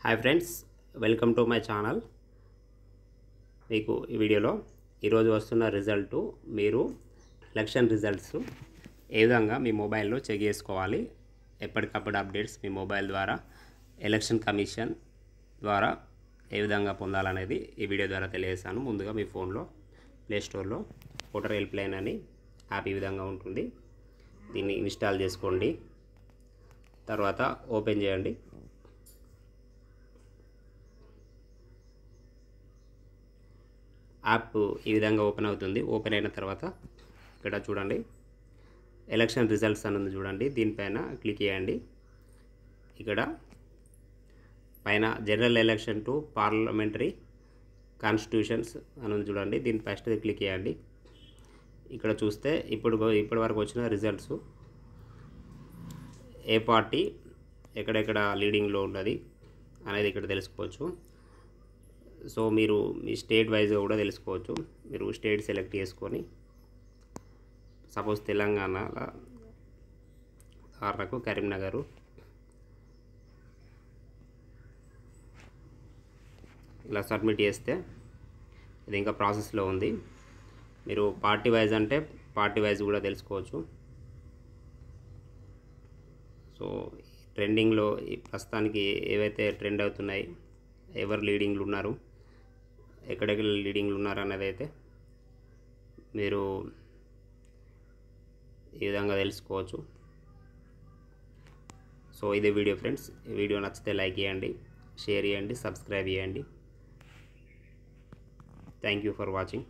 Hi friends, welcome to my channel. మీకు ఈ వీడియోలో ఈరోజు వస్తున్న రిజల్టు మీరు ఎలక్షన్ రిజల్ట్స్ ఏ విధంగా మీ మొబైల్లో చెక్ చేసుకోవాలి, ఎప్పటికప్పుడు అప్డేట్స్ మీ మొబైల్ ద్వారా ఎలక్షన్ కమిషన్ ద్వారా ఏ విధంగా పొందాలనేది ఈ వీడియో ద్వారా తెలియజేస్తాను. ముందుగా మీ ఫోన్లో ప్లేస్టోర్లో ఓటర్ హెల్ప్ లైన్ అని యాప్ ఈ విధంగా ఉంటుంది. దీన్ని ఇన్స్టాల్ చేసుకోండి. తర్వాత ఓపెన్ చేయండి. యాప్ ఈ విధంగా ఓపెన్ అవుతుంది. ఓపెన్ అయిన తర్వాత ఇక్కడ చూడండి, ఎలక్షన్ రిజల్ట్స్ అని ఉంది చూడండి. దీనిపైన క్లిక్ చేయండి. ఇక్కడ పైన general election to parliamentary constitutions అని ఉంది చూడండి. దీని ఫస్ట్ క్లిక్ చేయండి. ఇక్కడ చూస్తే ఇప్పటి వరకు వచ్చిన రిజల్ట్స్, ఏ పార్టీ ఎక్కడెక్కడ లీడింగ్లో ఉన్నది అనేది ఇక్కడ తెలుసుకోవచ్చు. సో మీరు మీ స్టేట్ వైజ్గా కూడా తెలుసుకోవచ్చు. మీరు స్టేట్ సెలెక్ట్ చేసుకొని, సపోజ్ తెలంగాణలో ఉదాహరణకు కరీంనగర్, ఇలా సబ్మిట్ చేస్తే ఇది ఇంకా ప్రాసెస్లో ఉంది. మీరు పార్టీ వైజ్ అంటే పార్టీ వైజ్ కూడా తెలుసుకోవచ్చు. సో ట్రెండింగ్లో ప్రస్తుతానికి ఏవైతే ట్రెండ్ అవుతున్నాయి, ఎవరు లీడింగ్లు ఉన్నారు, ఎక్కడెక్కడ లీడింగ్లు ఉన్నారు అన్నది అయితే మీరు ఈ విధంగా తెలుసుకోవచ్చు. సో ఇదే వీడియో ఫ్రెండ్స్. ఈ వీడియో నచ్చితే లైక్ చేయండి, షేర్ చేయండి, సబ్స్క్రైబ్ చేయండి. Thank you for watching.